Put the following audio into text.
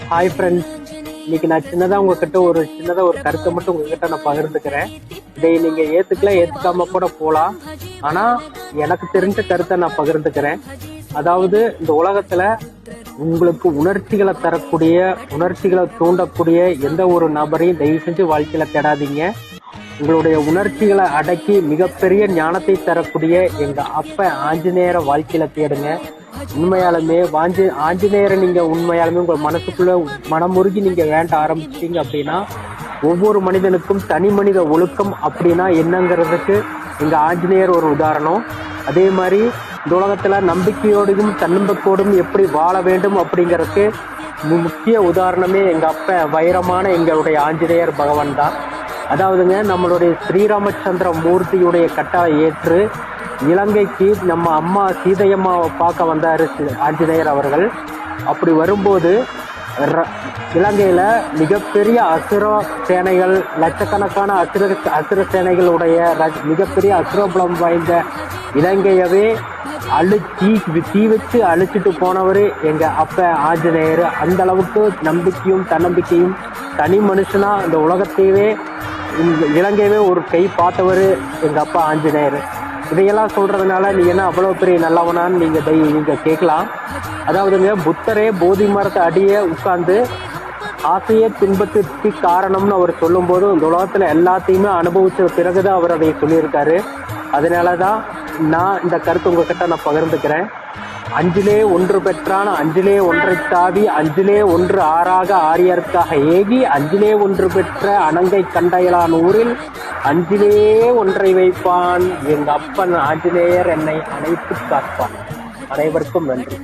Hi friends, இன்னைக்கு நான் உங்ககிட்ட ஒரு கருத்தை மட்டும் உங்ககிட்ட நான் பகிர்ந்துக்கிறேன். இதை நீங்க ஏத்துக்காம கூட போலாம். ஆனா எனக்கு தெரிஞ்ச கருத்தை நான் பகிர்ந்துக்கிறேன். அதாவது இந்த உலகத்துல உங்களுக்கு உணர்ச்சிகளை தரக்கூடிய, உணர்ச்சிகளை தூண்டக்கூடிய எந்த ஒரு நபரையும் தயவு செஞ்சு வாழ்க்கையில தேடாதீங்க. உங்களுடைய உணர்ச்சிகளை அடக்கி மிகப்பெரிய ஞானத்தை தரக்கூடிய எங்க அப்ப ஆஞ்சநேயரை வாழ்க்கையில தேடுங்க. உண்மையாலுமே ஆஞ்சநேயரை நீங்க உண்மையாலுமே உங்க மனசுக்குள்ள மனமுருகி நீங்க வேண்ட ஆரம்பிச்சிட்டீங்க அப்படின்னா, ஒவ்வொரு மனிதனுக்கும் தனி மனித ஒழுக்கம் அப்படின்னா என்னங்கிறதுக்கு எங்க ஆஞ்சநேயர் ஒரு உதாரணம். அதே மாதிரி இந்த உலகத்துல நம்பிக்கையோடும் தன்னம்பிக்கையோடும் எப்படி வாழ வேண்டும் அப்படிங்கறதுக்கு முக்கிய உதாரணமே எங்க அப்ப வைரமான எங்களுடைய ஆஞ்சநேயர் பகவான் தான். அதாவதுங்க, நம்மளுடைய ஸ்ரீராமச்சந்திர மூர்த்தியுடைய கட்டளை ஏற்று இலங்கைக்கு நம்ம அம்மா சீதையம்மாவை பார்க்க வந்தாரு ஆஞ்சநேயர் அவர்கள். அப்படி வரும்போது இலங்கையில மிகப்பெரிய அசுர சேனைகள், லட்சக்கணக்கான அசுர சேனைகளுடைய மிகப்பெரிய அசுரபலம் வாய்ந்த இலங்கையவே தீ வச்சு அழிச்சிட்டு போனவரு எங்க அப்ப ஆஞ்சநேயர். அந்த அளவுக்கு நம்பிக்கையும் தன்னம்பிக்கையும் தனி மனுஷனா இந்த உலகத்தையவே இலங்கையவே ஒரு கை பார்த்தவரு எங்க அப்பா ஆஞ்சநேயர். இதையெல்லாம் சொல்றதுனால நீ என்ன அவ்வளவு பெரிய நல்லவனான்னு நீங்க கேட்கலாம். அதாவதுங்க, புத்தரே போதி மரத்தை அடியே உட்கார்ந்து ஆசையே துன்பத்திற்கு காரணம்னு அவர் சொல்லும் போது இந்த உலகத்துல எல்லாத்தையுமே அனுபவிச்ச பிறகுதான் அவர் அதை சொல்லியிருக்காரு. அதனாலதான் நான் இந்த கருத்து உங்ககிட்ட நான் பகிர்ந்துக்கிறேன். அஞ்சிலே ஒன்று பெற்றான், அஞ்சிலே ஒன்றை தாவி, அஞ்சிலே ஒன்று ஆறாக ஆரியர்க்காக ஏகி, அஞ்சிலே ஒன்று பெற்ற அணங்கை கண்டையலான் ஊரில் அஞ்சிலே ஒன்றை வைப்பான் எங்க அப்பன் ஆஞ்சநேயர் என்னை அணைத்து காப்பான். அனைவருக்கும் நன்றி.